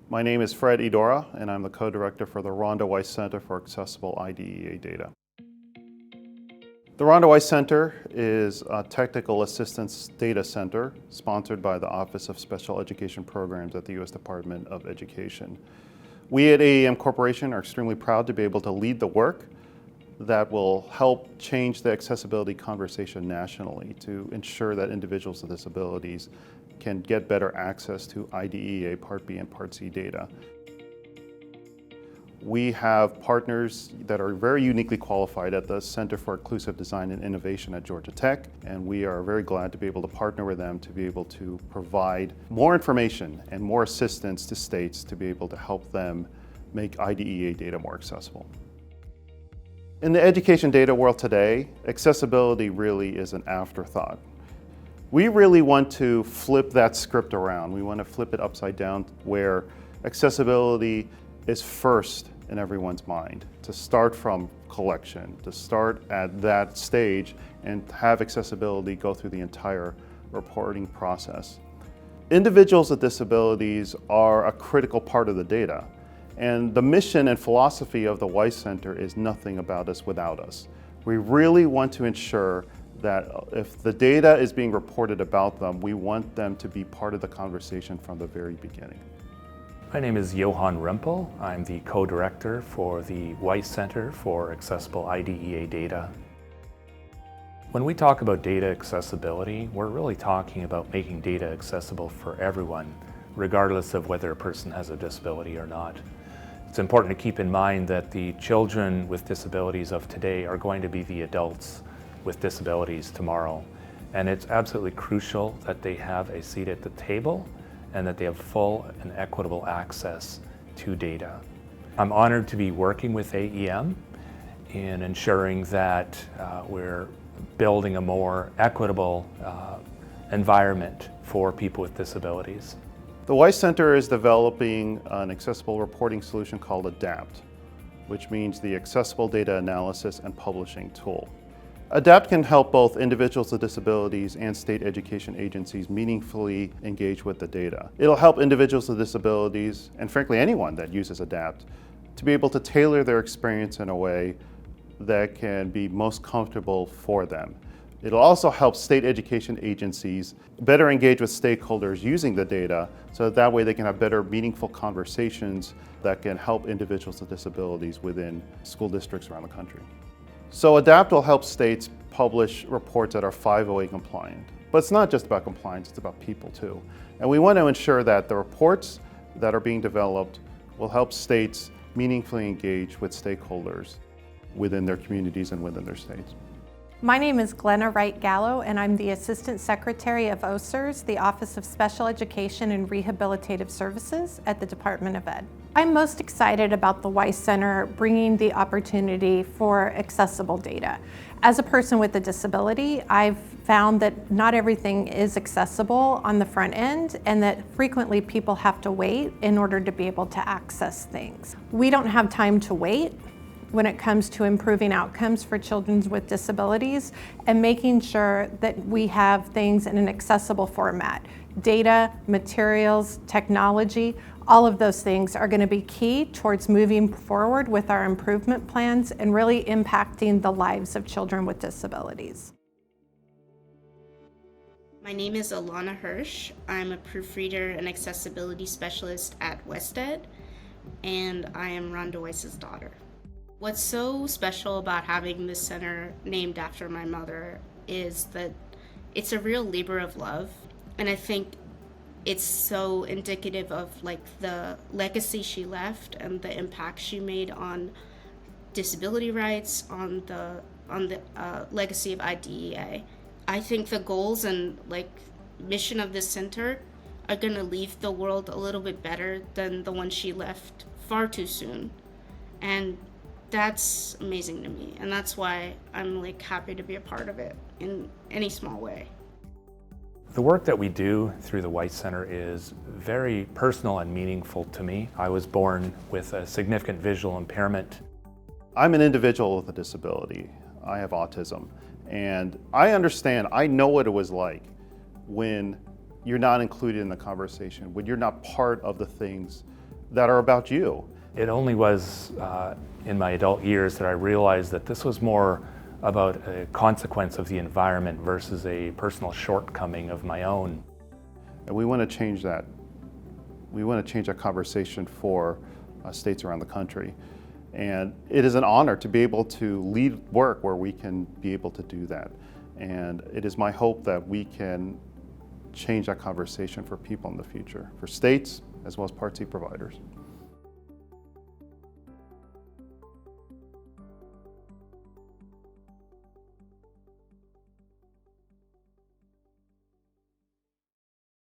My name is Fred Edora, and I'm the co-director for the Rhonda Weiss Center for Accessible IDEA Data. The Rhonda Weiss Center is a technical assistance data center sponsored by the Office of Special Education Programs at the U.S. Department of Education. We at AEM Corporation are extremely proud to be able to lead the work that will help change the accessibility conversation nationally to ensure that individuals with disabilities can get better access to IDEA Part B and Part C data. We have partners that are very uniquely qualified at the Center for Inclusive Design and Innovation at Georgia Tech, and we are very glad to be able to partner with them to be able to provide more information and more assistance to states to be able to help them make IDEA data more accessible. In the education data world today, accessibility really is an afterthought. We really want to flip that script around. We want to flip it upside down where accessibility is first in everyone's mind, to start from collection, to start at that stage and have accessibility go through the entire reporting process. Individuals with disabilities are a critical part of the data, and the mission and philosophy of the Weiss Center is nothing about us without us. We really want to ensure that if the data is being reported about them, we want them to be part of the conversation from the very beginning. My name is Johan Rempel. I'm the co-director for the Weiss Center for Accessible IDEA Data. When we talk about data accessibility, we're really talking about making data accessible for everyone, regardless of whether a person has a disability or not. It's important to keep in mind that the children with disabilities of today are going to be the adults with disabilities tomorrow. And it's absolutely crucial that they have a seat at the table and that they have full and equitable access to data. I'm honored to be working with AEM in ensuring that we're building a more equitable environment for people with disabilities. The Weiss Center is developing an accessible reporting solution called ADAPT, which means the Accessible Data Analysis and Publishing Tool. ADAPT can help both individuals with disabilities and state education agencies meaningfully engage with the data. It'll help individuals with disabilities, and frankly anyone that uses ADAPT, to be able to tailor their experience in a way that can be most comfortable for them. It'll also help state education agencies better engage with stakeholders using the data so that way they can have better meaningful conversations that can help individuals with disabilities within school districts around the country. So ADAPT will help states publish reports that are 508 compliant. But it's not just about compliance, it's about people too. And we want to ensure that the reports that are being developed will help states meaningfully engage with stakeholders within their communities and within their states. My name is Glenna Wright-Gallo, and I'm the Assistant Secretary of OSERS, the Office of Special Education and Rehabilitative Services at the Department of Ed. I'm most excited about the Weiss Center bringing the opportunity for accessible data. As a person with a disability, I've found that not everything is accessible on the front end, and that frequently people have to wait in order to be able to access things. We don't have time to wait when it comes to improving outcomes for children with disabilities and making sure that we have things in an accessible format. Data, materials, technology, all of those things are going to be key towards moving forward with our improvement plans and really impacting the lives of children with disabilities. My name is Ilana Hirsh. I'm a proofreader and accessibility specialist at WestEd, and I am Rhonda Weiss's daughter. What's so special about having this center named after my mother is that it's a real labor of love, and I think it's so indicative of the legacy she left and the impact she made on disability rights, on the legacy of IDEA. I think the goals and mission of this center are going to leave the world a little bit better than the one she left far too soon, and that's amazing to me, and that's why I'm happy to be a part of it in any small way. The work that we do through the Weiss Center is very personal and meaningful to me. I was born with a significant visual impairment. I'm an individual with a disability. I have autism, and I understand, I know what it was like when you're not included in the conversation, when you're not part of the things that are about you. It only was in my adult years that I realized that this was more about a consequence of the environment versus a personal shortcoming of my own. And we want to change that. We want to change that conversation for states around the country. And it is an honor to be able to lead work where we can be able to do that. And it is my hope that we can change that conversation for people in the future, for states as well as Part C providers.